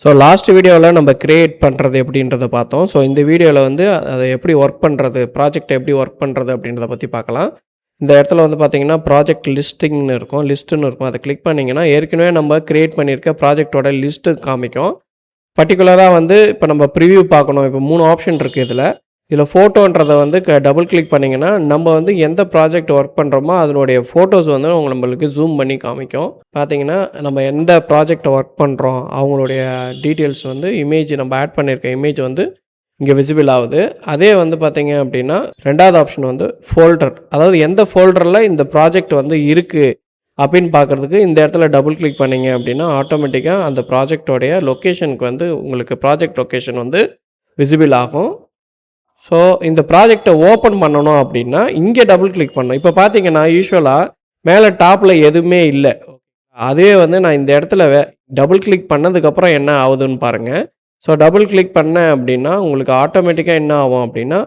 So last வீடியோவில் நம்ம create பண்ணுறது எப்படின்றத பார்த்தோம். ஸோ இந்த வீடியோவில் வந்து அதை எப்படி ஒர்க் பண்ணுறது, ப்ராஜெக்ட் எப்படி ஒர்க் பண்ணுறது அப்படின்றத பற்றி பார்க்கலாம். இந்த இடத்துல வந்து பார்த்தீங்கன்னா ப்ராஜெக்ட் லிஸ்ட்டுன்னு இருக்கும், அதை கிளிக் பண்ணிங்கன்னா ஏற்கனவே நம்ம கிரியேட் பண்ணியிருக்க ப்ராஜெக்டோட லிஸ்ட்டு காமிக்கும். பர்டிகுலராக வந்து இப்போ நம்ம ப்ரிவ்யூ பார்க்கணும். இப்போ 3 ஆப்ஷன் இருக்குது இதில் ஃபோட்டோன்றதை வந்து டபுள் கிளிக் பண்ணிங்கன்னா நம்ம வந்து எந்த ப்ராஜெக்ட் ஒர்க் பண்ணுறோமோ அதனுடைய ஃபோட்டோஸ் வந்து நம்மளுக்கு ஜூம் பண்ணி காமிக்கும். பார்த்தீங்கன்னா நம்ம எந்த ப்ராஜெக்டை ஒர்க் பண்ணுறோம் அவங்களுடைய டீட்டெயில்ஸ் வந்து இமேஜ் நம்ம ஆட் பண்ணியிருக்க இமேஜ் வந்து இங்கே விசிபிள் ஆகுது. அதே வந்து பார்த்தீங்க அப்படின்னா 2வது ஆப்ஷன் வந்து ஃபோல்டர், அதாவது எந்த ஃபோல்டரில் இந்த ப்ராஜெக்ட் வந்து இருக்குது அப்படின்னு பார்க்குறதுக்கு இந்த இடத்துல டபுள் கிளிக் பண்ணிங்க அப்படின்னா ஆட்டோமேட்டிக்காக அந்த ப்ராஜெக்டோடைய லொக்கேஷனுக்கு வந்து உங்களுக்கு ப்ராஜெக்ட் லொக்கேஷன் வந்து விசிபிள் ஆகும். ஸோ இந்த ப்ராஜெக்டை ஓப்பன் பண்ணணும் அப்படின்னா இங்கே டபுள் கிளிக் பண்ணணும். இப்போ பார்த்தீங்கன்னா யூஸ்வலாக மேலே டாப்பில் எதுவுமே இல்லை. அதே வந்து நான் இந்த இடத்துல டபுள் கிளிக் பண்ணதுக்கப்புறம் என்ன ஆகுதுன்னு பாருங்கள். ஸோ டபுள் கிளிக் பண்ணேன் அப்படின்னா உங்களுக்கு ஆட்டோமேட்டிக்காக என்ன ஆகும் அப்படின்னா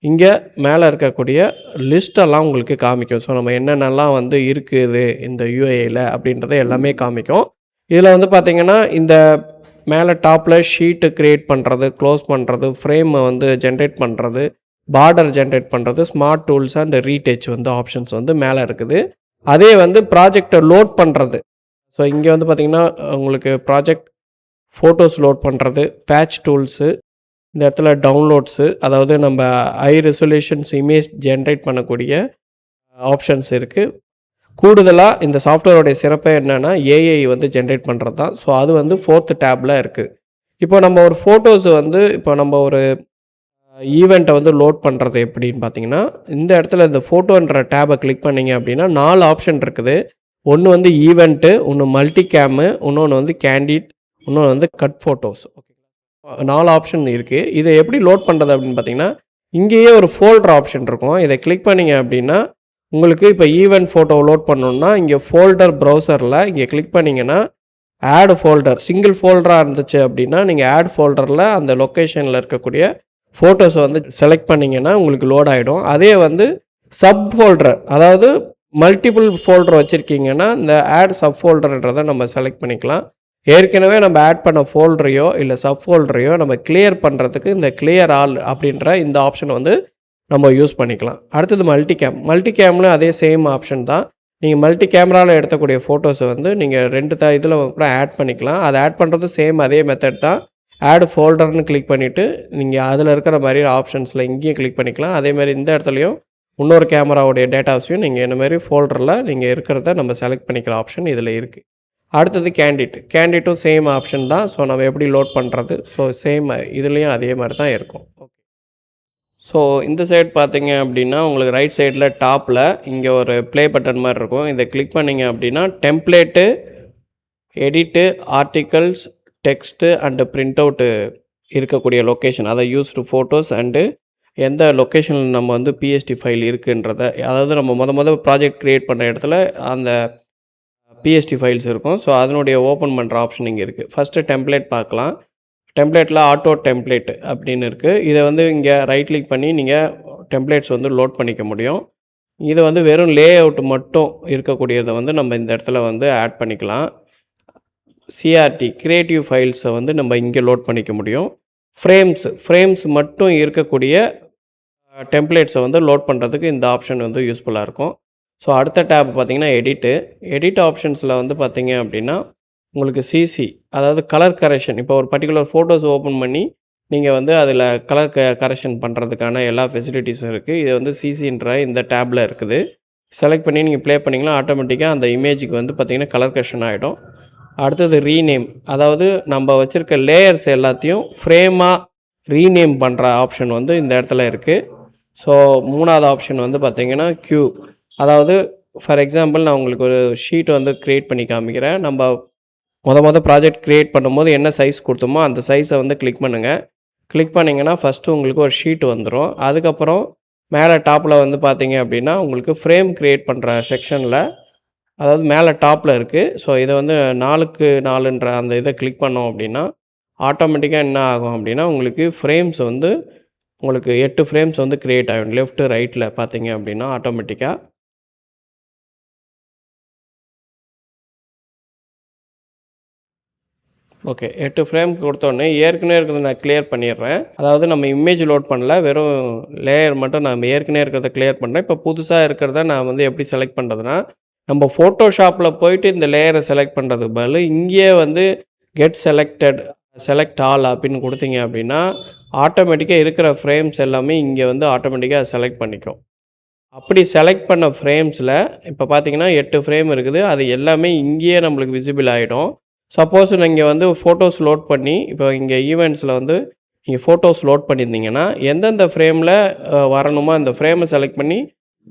இங்கே மேலே இருக்கக்கூடிய லிஸ்ட்டெல்லாம் உங்களுக்கு காமிக்கும். ஸோ நம்ம என்னென்னலாம் வந்து இருக்குது இந்த யூஏயில் அப்படின்றத எல்லாமே காமிக்கும். இதில் வந்து பார்த்திங்கன்னா இந்த மேலே டாப்பில் ஷீட்டு க்ரியேட் பண்ணுறது, க்ளோஸ் பண்ணுறது, ஃப்ரேமை வந்து ஜென்ரேட் பண்ணுறது, பார்டர் ஜென்ரேட் பண்ணுறது, ஸ்மார்ட் டூல்ஸ் அண்ட் ரீடச் வந்து ஆப்ஷன்ஸ் வந்து மேலே இருக்குது. அதே வந்து ப்ராஜெக்டை லோட் பண்ணுறது. ஸோ இங்கே வந்து பார்த்திங்கன்னா உங்களுக்கு ப்ராஜெக்ட் ஃபோட்டோஸ் லோட் பண்ணுறது, பேட்ச் டூல்ஸு, இந்த இடத்துல டவுன்லோட்ஸு, அதாவது நம்ம ஹை ரெசல்யூஷன்ஸ் இமேஜ் ஜென்ரேட் பண்ணக்கூடிய ஆப்ஷன்ஸ் இருக்குது. கூடுதலாக இந்த சாஃப்ட்வேரோடைய சிறப்பே என்னென்னா ஏஐ வந்து ஜென்ரேட் பண்ணுறது தான். ஸோ அது வந்து 4th டேப்பில் இருக்குது. இப்போ நம்ம ஒரு ஃபோட்டோஸ் வந்து இப்போ நம்ம ஒரு ஈவெண்ட்டை வந்து லோட் பண்ணுறது எப்படின்னு பார்த்தீங்கன்னா இந்த இடத்துல இந்த ஃபோட்டோன்ற டேபை கிளிக் பண்ணிங்க அப்படின்னா 4 ஆப்ஷன் இருக்குது. ஒன்று வந்து ஈவெண்ட்டு, ஒன்று மல்டி கேமு, இன்னொன்று வந்து கேண்டிட், இன்னொன்று வந்து கட் ஃபோட்டோஸ். ஓகே, 4 ஆப்ஷன் இருக்குது. இதை எப்படி லோட் பண்ணுறது அப்படின்னு பார்த்தீங்கன்னா இங்கேயே ஒரு ஃபோல்டர் ஆப்ஷன் இருக்கும். இதை கிளிக் பண்ணிங்க அப்படின்னா உங்களுக்கு இப்போ ஈவெண்ட் ஃபோட்டோ லோட் பண்ணணுன்னா இங்கே ஃபோல்டர் ப்ரௌசரில் இங்கே கிளிக் பண்ணிங்கன்னா ஆட் ஃபோல்டர், சிங்கிள் ஃபோல்டராக இருந்துச்சு அப்படின்னா நீங்கள் ஆட் ஃபோல்டரில் அந்த லொக்கேஷனில் இருக்கக்கூடிய ஃபோட்டோஸை வந்து செலக்ட் பண்ணிங்கன்னா உங்களுக்கு லோட் ஆகிடும். அதே வந்து சப் ஃபோல்டர், அதாவது மல்டிபிள் ஃபோல்டர் வச்சுருக்கீங்கன்னா இந்த ஆட் சப் ஃபோல்டர்ன்றதை நம்ம செலக்ட் பண்ணிக்கலாம். ஏற்கனவே நம்ம ஆட் பண்ண ஃபோல்டரையோ இல்லை சப் ஃபோல்டரையோ நம்ம கிளியர் பண்ணுறதுக்கு இந்த கிளியர் ஆல் அப்படின்ற இந்த ஆப்ஷனை வந்து நம்ம யூஸ் பண்ணிக்கலாம். அடுத்தது மல்டி கேமில் அதே சேம் ஆப்ஷன் தான். நீங்கள் மல்டி கேமராவில் எடுக்கக்கூடிய ஃபோட்டோஸை வந்து நீங்கள் 2 இதில் கூட ஆட் பண்ணிக்கலாம். அதை ஆட் பண்ணுறது சேம் அதே மெத்தட் தான். ஆட் ஃபோல்டர்னு கிளிக் பண்ணிவிட்டு நீங்கள் அதில் இருக்கிற மாதிரி ஆப்ஷன்ஸில் இங்கேயும் கிளிக் பண்ணிக்கலாம். அதேமாதிரி இந்த இடத்துலையும் இன்னொரு கேமராவுடைய டேட்டாஸையும் நீங்கள் இந்த மாதிரி ஃபோல்டரில் நீங்கள் இருக்கிறத நம்ம செலக்ட் பண்ணிக்கிற ஆப்ஷன் இதில் இருக்குது. அடுத்தது கேண்டிட்டும் சேம் ஆப்ஷன் தான். ஸோ நம்ம எப்படி லோட் பண்ணுறது, ஸோ சேம் இதுலேயும் அதே மாதிரி தான் இருக்கும். ஓகே, ஸோ இந்த சைட் பார்த்தீங்க அப்படின்னா உங்களுக்கு ரைட் சைடில் டாப்பில் இங்கே ஒரு ப்ளே பட்டன் மாதிரி இருக்கும். இதை கிளிக் பண்ணிங்க அப்படின்னா template, edit, articles, text and print out இருக்கக்கூடிய லொக்கேஷன், அதை யூஸ்டு ஃபோட்டோஸ் அண்டு எந்த லொக்கேஷனில் நம்ம வந்து பிஎஸ்டி ஃபைல் இருக்குன்றத, அதாவது நம்ம மொதல் ப்ராஜெக்ட் க்ரியேட் பண்ணுற இடத்துல அந்த பிஎஸ்டி ஃபைல்ஸ் இருக்கும். ஸோ அதனுடைய ஓப்பன் பண்ணுற ஆப்ஷன் இங்கே இருக்குது. ஃபஸ்ட்டு டெம்ப்ளேட் பார்க்கலாம். டெம்ப்ளேட்டில் ஆட்டோ டெம்ப்ளேட் அப்படின்னு இருக்குது. இதை வந்து இங்கே ரைட் கிளிக் பண்ணி நீங்கள் டெம்ப்ளேட்ஸ் வந்து லோட் பண்ணிக்க முடியும். இதை வந்து வெறும் லே அவுட் மட்டும் இருக்கக்கூடியதை வந்து நம்ம இந்த இடத்துல வந்து ஆட் பண்ணிக்கலாம். சிஆர்டி கிரியேட்டிவ் ஃபைல்ஸை வந்து நம்ம இங்கே லோட் பண்ணிக்க முடியும். ஃப்ரேம்ஸ் மட்டும் இருக்கக்கூடிய டெம்ப்ளேட்ஸை வந்து லோட் பண்ணுறதுக்கு இந்த ஆப்ஷன் வந்து யூஸ்ஃபுல்லாக இருக்கும். ஸோ அடுத்த டேப் பார்த்திங்கன்னா எடிட் ஆப்ஷன்ஸில் வந்து பார்த்திங்க அப்படின்னா உங்களுக்கு சிசி, அதாவது கலர் கரெக்ஷன். இப்போ ஒரு பர்டிகுலர் ஃபோட்டோஸ் ஓப்பன் பண்ணி நீங்கள் வந்து அதில் கலர் கரெக்ஷன் பண்ணுறதுக்கான எல்லா ஃபெசிலிட்டிஸும் இருக்குது. இது வந்து சிசின்ற இந்த டேப்பில் இருக்குது. செலக்ட் பண்ணி நீங்கள் ப்ளே பண்ணிங்கன்னா ஆட்டோமேட்டிக்காக அந்த இமேஜுக்கு வந்து பார்த்திங்கன்னா கலர் கரெக்ஷன் ஆகிடும். அடுத்தது ரீநேம், அதாவது நம்ம வச்சுருக்க லேயர்ஸ் எல்லாத்தையும் ஃப்ரேமாக ரீநேம் பண்ணுற ஆப்ஷன் வந்து இந்த இடத்துல இருக்குது. ஸோ 3வது ஆப்ஷன் வந்து பார்த்திங்கன்னா க்யூ, அதாவது ஃபார் எக்ஸாம்பிள் நான் உங்களுக்கு ஒரு ஷீட் வந்து க்ரியேட் பண்ணி காமிக்கிறேன். நம்ம மொதல் ப்ராஜெக்ட் க்ரியேட் பண்ணும்போது என்ன சைஸ் கொடுத்தோமோ அந்த சைஸை வந்து கிளிக் பண்ணுங்கள். கிளிக் பண்ணிங்கன்னா ஃபஸ்ட்டு உங்களுக்கு ஒரு ஷீட் வந்துடும். அதுக்கப்புறம் மேலே டாப்பில் வந்து பார்த்தீங்க அப்படின்னா உங்களுக்கு ஃப்ரேம் க்ரியேட் பண்ணுற செக்ஷனில், அதாவது மேலே டாப்பில் இருக்குது. ஸோ இதை வந்து 4க்கு 4ன்ற அந்த இதை கிளிக் பண்ணோம் அப்படின்னா ஆட்டோமேட்டிக்காக என்ன ஆகும் அப்படின்னா உங்களுக்கு ஃப்ரேம்ஸ் வந்து உங்களுக்கு 8 ஃப்ரேம்ஸ் வந்து க்ரியேட் ஆகிடும். லெஃப்ட்டு ரைட்டில் பார்த்தீங்க அப்படின்னா ஆட்டோமேட்டிக்காக. ஓகே 8 ஃப்ரேம் கொடுத்தோடனே ஏற்கனவே இருக்கிறத நான் கிளியர் பண்ணிடுறேன். அதாவது நம்ம இமேஜ் லோட் பண்ணல, வெறும் லேயர் மட்டும் நம்ம ஏற்கனவே இருக்கிறத கிளியர் பண்ணுறேன். இப்போ புதுசாக இருக்கிறத நான் வந்து எப்படி செலக்ட் பண்ணுறதுன்னா, நம்ம ஃபோட்டோஷாப்பில் போயிட்டு இந்த லேயரை செலக்ட் பண்ணுறதுக்கு பதில் இங்கேயே வந்து கெட் செலக்ட் ஆல் அப்படின்னு கொடுத்தீங்க அப்படின்னா ஆட்டோமேட்டிக்காக இருக்கிற ஃப்ரேம்ஸ் எல்லாமே இங்கே வந்து ஆட்டோமேட்டிக்காக செலக்ட் பண்ணிக்கும். அப்படி செலக்ட் பண்ண ஃப்ரேம்ஸில் இப்போ பார்த்தீங்கன்னா 8 ஃப்ரேம் இருக்குது. அது எல்லாமே இங்கேயே நம்மளுக்கு விசிபிள் ஆகிடும். சப்போஸ் நீங்கள் வந்து ஃபோட்டோஸ் லோட் பண்ணி இப்போ இங்கே ஈவெண்ட்ஸில் வந்து நீங்கள் ஃபோட்டோஸ் லோட் பண்ணியிருந்தீங்கன்னா எந்தெந்த ஃப்ரேமில் வரணுமோ அந்த ஃப்ரேமை செலக்ட் பண்ணி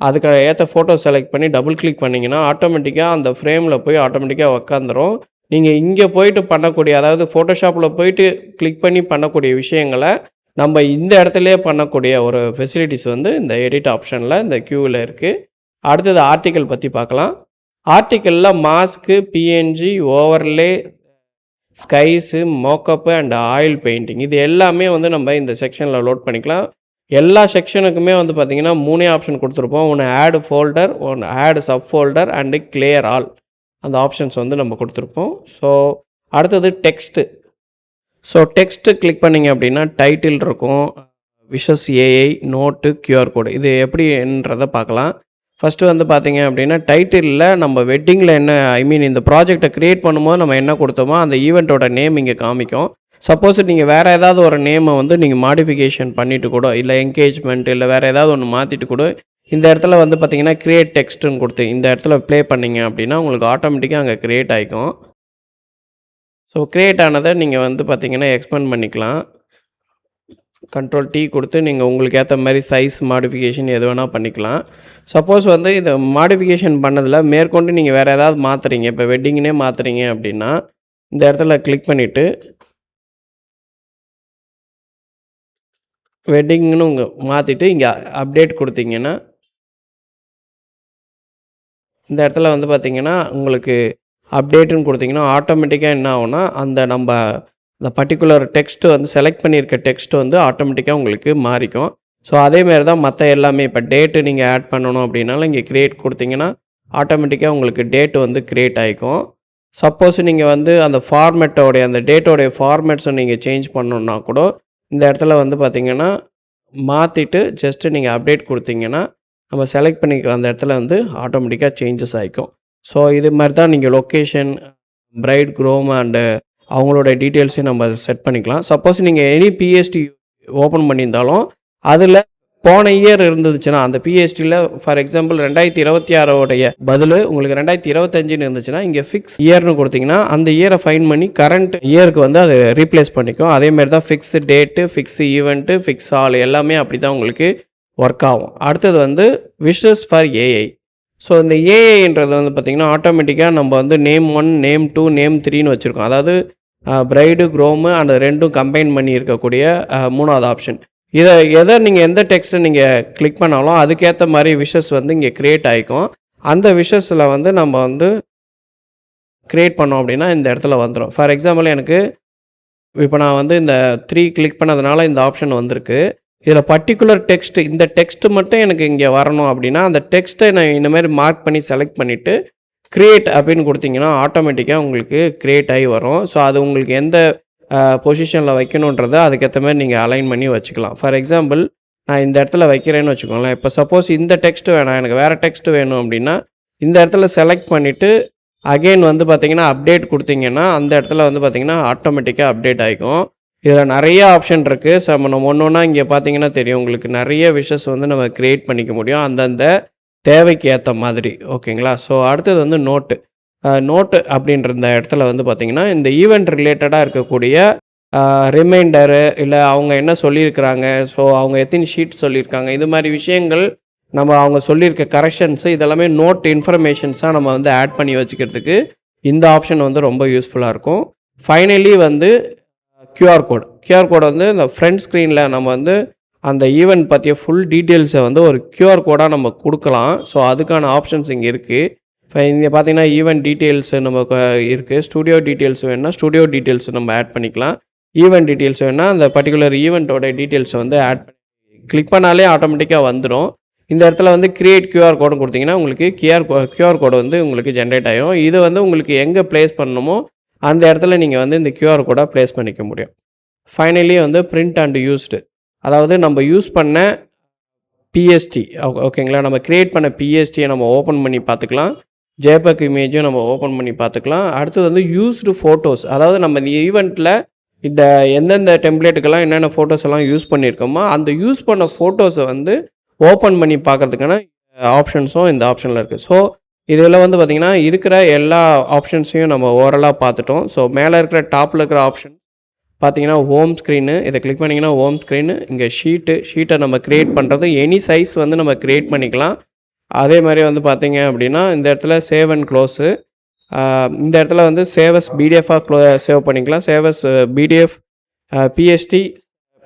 அதுக்கு ஏற்ற ஃபோட்டோ செலக்ட் பண்ணி டபுள் கிளிக் பண்ணிங்கன்னா ஆட்டோமேட்டிக்காக அந்த ஃப்ரேமில் போய் ஆட்டோமேட்டிக்காக உக்காந்துரும். நீங்கள் இங்கே போயிட்டு பண்ணக்கூடிய, அதாவது ஃபோட்டோஷாப்பில் போயிட்டு கிளிக் பண்ணி பண்ணக்கூடிய விஷயங்களை நம்ம இந்த இடத்துலையே பண்ணக்கூடிய ஒரு ஃபெசிலிட்டிஸ் வந்து இந்த எடிட் ஆப்ஷனில் இந்த கியூவில் இருக்குது. அடுத்தது ஆர்டிக்கல் பற்றி பார்க்கலாம். ஆர்டிக்கலில் mask, PNG, overlay, skies, mockup and oil painting இது எல்லாமே வந்து நம்ம இந்த செக்ஷனில் லோட் பண்ணிக்கலாம். எல்லா செக்ஷனுக்குமே வந்து பார்த்திங்கன்னா 3 ஆப்ஷன் கொடுத்துருப்போம். ஒன்று ஆட் ஃபோல்டர், ஒன்று add sub folder and clear all. அந்த ஆப்ஷன்ஸ் வந்து நம்ம கொடுத்துருப்போம். ஸோ அடுத்தது டெக்ஸ்ட்டு. ஸோ டெக்ஸ்ட்டு கிளிக் பண்ணிங்க அப்படின்னா டைட்டில் இருக்கும், wishes AI, note, QR code. இது எப்படின்றதை பார்க்கலாம். ஃபஸ்ட்டு வந்து பார்த்திங்க அப்படின்னா டைட்டிலில் நம்ம வெட்டிங்கில் என்ன இந்த ப்ராஜெக்டை க்ரியேட் பண்ணும்போது நம்ம என்ன கொடுத்தோமோ அந்த ஈவெண்ட்டோட நேம் இங்கே காமிக்கும். சப்போஸ் நீங்கள் வேறு ஏதாவது ஒரு நேமை வந்து நீங்கள் மாடிஃபிகேஷன் பண்ணிவிட்டு கூட, இல்லை என்கேஜ்மெண்ட், இல்லை வேறு ஏதாவது ஒன்று மாற்றிட்டு கூட இந்த இடத்துல வந்து பார்த்திங்கன்னா க்ரியேட் டெக்ஸ்ட்டுன்னு கொடுத்து இந்த இடத்துல ப்ளே பண்ணிங்க அப்படின்னா உங்களுக்கு ஆட்டோமேட்டிக்காக அங்கே க்ரியேட் ஆகிக்கும். ஸோ க்ரியேட் ஆனதை நீங்கள் வந்து பார்த்திங்கன்னா எக்ஸ்பேண்ட் பண்ணிக்கலாம். கண்ட்ரோல் T கொடுத்து நீங்கள் உங்களுக்கு ஏற்ற மாதிரி சைஸ் மாடிஃபிகேஷன் எது வேணால் பண்ணிக்கலாம். சப்போஸ் வந்து இதை மாடிஃபிகேஷன் பண்ணதில் மேற்கொண்டு நீங்கள் வேறு ஏதாவது மாற்றுறீங்க, இப்போ வெட்டிங்னே மாற்றுறீங்க அப்படின்னா இந்த இடத்துல கிளிக் பண்ணிவிட்டு வெட்டிங்னு மாற்றிட்டு இங்கே அப்டேட் கொடுத்தீங்கன்னா இந்த இடத்துல வந்து பார்த்திங்கன்னா உங்களுக்கு அப்டேட்டுன்னு கொடுத்தீங்கன்னா ஆட்டோமேட்டிக்காக என்ன ஆகும்னா அந்த பர்டிகுலர் டெக்ஸ்ட்டு வந்து செலக்ட் பண்ணியிருக்க டெக்ஸ்ட்டு வந்து ஆட்டோமேட்டிக்காக உங்களுக்கு மாறிக்கும். ஸோ அதேமாரி தான் மற்ற எல்லாமே. இப்போ டேட்டு நீங்கள் ஆட் பண்ணணும் அப்படின்னாலும் இங்கே க்ரியேட் கொடுத்தீங்கன்னா ஆட்டோமேட்டிக்காக உங்களுக்கு டேட்டு வந்து க்ரியேட் ஆகிக்கும். சப்போஸ் நீங்கள் வந்து அந்த அந்த டேட்டோடைய ஃபார்மேட்ஸை நீங்கள் சேஞ்ச் பண்ணணுன்னா கூட இந்த இடத்துல வந்து பார்த்திங்கன்னா மாற்றிட்டு ஜஸ்ட்டு நீங்கள் அப்டேட் கொடுத்தீங்கன்னா நம்ம செலக்ட் பண்ணிக்கிற அந்த இடத்துல வந்து ஆட்டோமேட்டிக்காக சேஞ்சஸ் ஆகிக்கும். ஸோ இது மாதிரி தான் நீங்கள் லொக்கேஷன், பிரைட், க்ரோம் அண்டு அவங்களோட டீட்டெயில்ஸையும் நம்ம செட் பண்ணிக்கலாம். சப்போஸ் நீங்கள் எனி பிஎஸ்டி ஓப்பன் பண்ணியிருந்தாலும் அதில் போன இயர் இருந்துச்சுன்னா அந்த பிஎஸ்டியில் ஃபார் எக்ஸாம்பிள் 2026 பதில் உங்களுக்கு 2025 இருந்துச்சுன்னா இங்கே ஃபிக்ஸ் இயர்னு கொடுத்தீங்கன்னா அந்த இயரை ஃபைன் பண்ணி கரண்ட் இயருக்கு வந்து அது ரீப்ளேஸ் பண்ணிக்கும். அதேமாதிரி தான் fix date, fix event, fix all எல்லாமே அப்படி தான் உங்களுக்கு ஒர்க் ஆகும். அடுத்தது வந்து விஷஸ் ஃபார் ஏஐ. ஸோ இந்த ஏஐன்றது வந்து பார்த்திங்கன்னா ஆட்டோமேட்டிக்காக நம்ம வந்து நேம் 1, நேம் 2, நேம் 3ன்னு வச்சுருக்கோம். அதாவது பிரைடு, க்ரோமு அந்த ரெண்டும் கம்பைன் பண்ணி இருக்கக்கூடிய 3வது ஆப்ஷன். எதை நீங்கள் எந்த டெக்ஸ்ட்டை நீங்கள் கிளிக் பண்ணாலும் அதுக்கேற்ற மாதிரி விஷஸ் வந்து இங்கே க்ரியேட் ஆகிக்கும். அந்த விஷஸில் வந்து நம்ம வந்து க்ரியேட் பண்ணோம் அப்படின்னா இந்த இடத்துல வந்துடும். ஃபார் எக்ஸாம்பிள் எனக்கு இப்போ நான் வந்து இந்த 3 கிளிக் பண்ணதுனால இந்த ஆப்ஷன் வந்திருக்கு. இதில் பர்டிகுலர் டெக்ஸ்ட்டு, இந்த டெக்ஸ்ட்டு மட்டும் எனக்கு இங்கே வரணும் அப்படின்னா அந்த டெக்ஸ்ட்டை நான் இந்தமாதிரி மார்க் பண்ணி செலக்ட் பண்ணிவிட்டு க்ரியேட் அப்படின்னு கொடுத்தீங்கன்னா ஆட்டோமேட்டிக்காக உங்களுக்கு க்ரியேட் ஆகி வரும். ஸோ அது உங்களுக்கு எந்த பொசிஷனில் வைக்கணுன்றதை அதுக்கேற்ற மாதிரி நீங்கள் அலைன் பண்ணி வச்சுக்கலாம். ஃபார் எக்ஸாம்பிள் நான் இந்த இடத்துல வைக்கிறேன்னு வச்சுக்கோங்களேன். இப்போ சப்போஸ் இந்த டெக்ஸ்ட்டு வேணாம், எனக்கு வேறு டெக்ஸ்ட்டு வேணும் அப்படின்னா இந்த இடத்துல செலக்ட் பண்ணிவிட்டு அகெயின் வந்து பார்த்திங்கன்னா அப்டேட் கொடுத்தீங்கன்னா அந்த இடத்துல வந்து பார்த்திங்கன்னா ஆட்டோமேட்டிக்காக அப்டேட் ஆகிக்கும். இதில் நிறைய ஆப்ஷன் இருக்குது. ஸோ நம்ம ஒன்று ஒன்றா இங்கே பார்த்தீங்கன்னா தெரியும் உங்களுக்கு நிறைய விஷஸ் வந்து நம்ம க்ரியேட் பண்ணிக்க முடியும் அந்தந்த தேவைக்கு ஏற்ற மாதிரி. ஓகேங்களா? ஸோ அடுத்தது வந்து நோட்டு அப்படின்ற இந்த இடத்துல வந்து பார்த்திங்கன்னா இந்த ஈவெண்ட் ரிலேட்டடாக இருக்கக்கூடிய ரிமைண்டரு, இல்லை அவங்க என்ன சொல்லியிருக்கிறாங்க, ஸோ அவங்க எத்தனை ஷீட் சொல்லியிருக்காங்க, இது மாதிரி விஷயங்கள் நம்ம அவங்க சொல்லியிருக்க கரெக்ஷன்ஸு இதெல்லாமே நோட் இன்ஃபர்மேஷன்ஸாக நம்ம வந்து ஆட் பண்ணி வச்சுக்கிறதுக்கு இந்த ஆப்ஷன் வந்து ரொம்ப யூஸ்ஃபுல்லாக இருக்கும். ஃபைனலி வந்து கியூஆர் கோடு வந்து இந்த ஃப்ரண்ட் ஸ்க்ரீனில் நம்ம வந்து அந்த ஈவெண்ட் பற்றிய ஃபுல் டீட்டெயில்ஸை வந்து ஒரு கியூஆர் கோடாக நம்ம கொடுக்கலாம். ஸோ அதுக்கான ஆப்ஷன்ஸ் இங்கே இருக்குது. இப்போ இங்கே பார்த்தீங்கன்னா ஈவெண்ட் டீட்டெயில்ஸு நமக்கு இருக்குது. ஸ்டூடியோ டீட்டெயில்ஸ் வேணுன்னா ஸ்டூடியோ டீட்டெயில்ஸ் நம்ம ஆட் பண்ணிக்கலாம். ஈவெண்ட் டீட்டெயில்ஸ் வேணுன்னா அந்த பர்டிகுலர் ஈவெண்ட்டோட டீட்டெயில்ஸை வந்து ஆட் பண்ணி கிளிக் பண்ணாலே ஆட்டோமேட்டிக்காக வந்துடும். இந்த இடத்துல வந்து கிரியேட் கியூஆர் கோடு கொடுத்தீங்கன்னா உங்களுக்கு கியூஆர் கோடு வந்து உங்களுக்கு ஜென்ரேட் ஆகிடும். இது வந்து உங்களுக்கு எங்கே ப்ளேஸ் பண்ணணுமோ அந்த இடத்துல நீங்கள் வந்து இந்த QR கோடை ப்ளேஸ் பண்ணிக்க முடியும். ஃபைனலி வந்து பிரிண்ட் அண்ட் யூஸ்டு, அதாவது நம்ம யூஸ் பண்ண பிஎஸ்டி ஓகேங்களா, நம்ம க்ரியேட் பண்ண பிஎஸ்டியை நம்ம ஓப்பன் பண்ணி பார்த்துக்கலாம். ஜேபக் இமேஜும் நம்ம ஓப்பன் பண்ணி பார்த்துக்கலாம். அடுத்தது வந்து யூஸ்டு ஃபோட்டோஸ், அதாவது நம்ம இந்த ஈவெண்ட்டில் இந்த எந்தெந்த டெம்ப்ளேட்டுக்கெல்லாம் என்னென்ன ஃபோட்டோஸ் எல்லாம் யூஸ் பண்ணியிருக்கோமோ அந்த யூஸ் பண்ண ஃபோட்டோஸை வந்து ஓப்பன் பண்ணி பார்க்குறதுக்கான ஆப்ஷன்ஸும் இந்த ஆப்ஷனில் இருக்குது. ஸோ இதில் வந்து பார்த்திங்கன்னா இருக்கிற எல்லா ஆப்ஷன்ஸையும் நம்ம ஓவரலாக பார்த்துட்டோம். ஸோ மேலே இருக்கிற டாப்பில் இருக்கிற ஆப்ஷன் பார்த்திங்கன்னா ஹோம் ஸ்க்ரீனு, இதை கிளிக் பண்ணிங்கன்னா ஹோம் ஸ்க்ரீனு, இங்கே ஷீட்டை நம்ம க்ரியேட் பண்ணுறது எனி சைஸ் வந்து நம்ம க்ரியேட் பண்ணிக்கலாம். அதே மாதிரி வந்து பார்த்திங்க அப்படின்னா இந்த இடத்துல சேவ் அண்ட் க்ளோஸு, இந்த இடத்துல வந்து சேவஸ் பிடிஎஃபாக சேவ் பண்ணிக்கலாம். சேவஸ் பிடிஎஃப் பிஎஸ்டி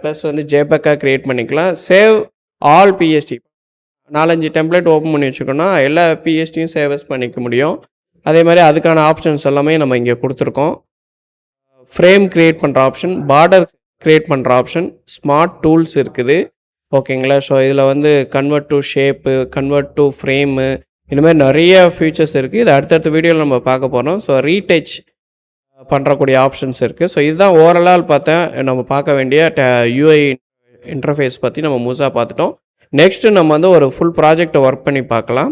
ப்ளஸ் வந்து ஜேபக்காக க்ரியேட் பண்ணிக்கலாம். Save all PSD, 4-5 template open பண்ணி வச்சுக்கோன்னா எல்லா பிஎஸ்டியும் சேவஸ் பண்ணிக்க முடியும். அதே மாதிரி அதுக்கான ஆப்ஷன்ஸ் எல்லாமே நம்ம இங்கே கொடுத்துருக்கோம். ஃப்ரேம் க்ரியேட் பண்ணுற ஆப்ஷன், பார்டர் க்ரியேட் பண்ணுற ஆப்ஷன், ஸ்மார்ட் டூல்ஸ் இருக்குது ஓகேங்களா. ஸோ இதில் வந்து convert to shape, convert to frame, இந்த மாதிரி நிறைய ஃபீச்சர்ஸ் இருக்குது. இது அடுத்தடுத்த வீடியோவில் நம்ம பார்க்க போகிறோம். ஸோ ரீடச் பண்ணுறக்கூடிய ஆப்ஷன்ஸ் இருக்குது. ஸோ இதுதான் ஓவரால் பார்த்தா நம்ம பார்க்க வேண்டிய யூஐ இன்டர்ஃபேஸ் பற்றி நம்ம முழுசாக பார்த்துட்டோம். நெக்ஸ்ட்டு நம்ம வந்து ஒரு ஃபுல் ப்ராஜெக்டை ஒர்க் பண்ணி பார்க்கலாம்.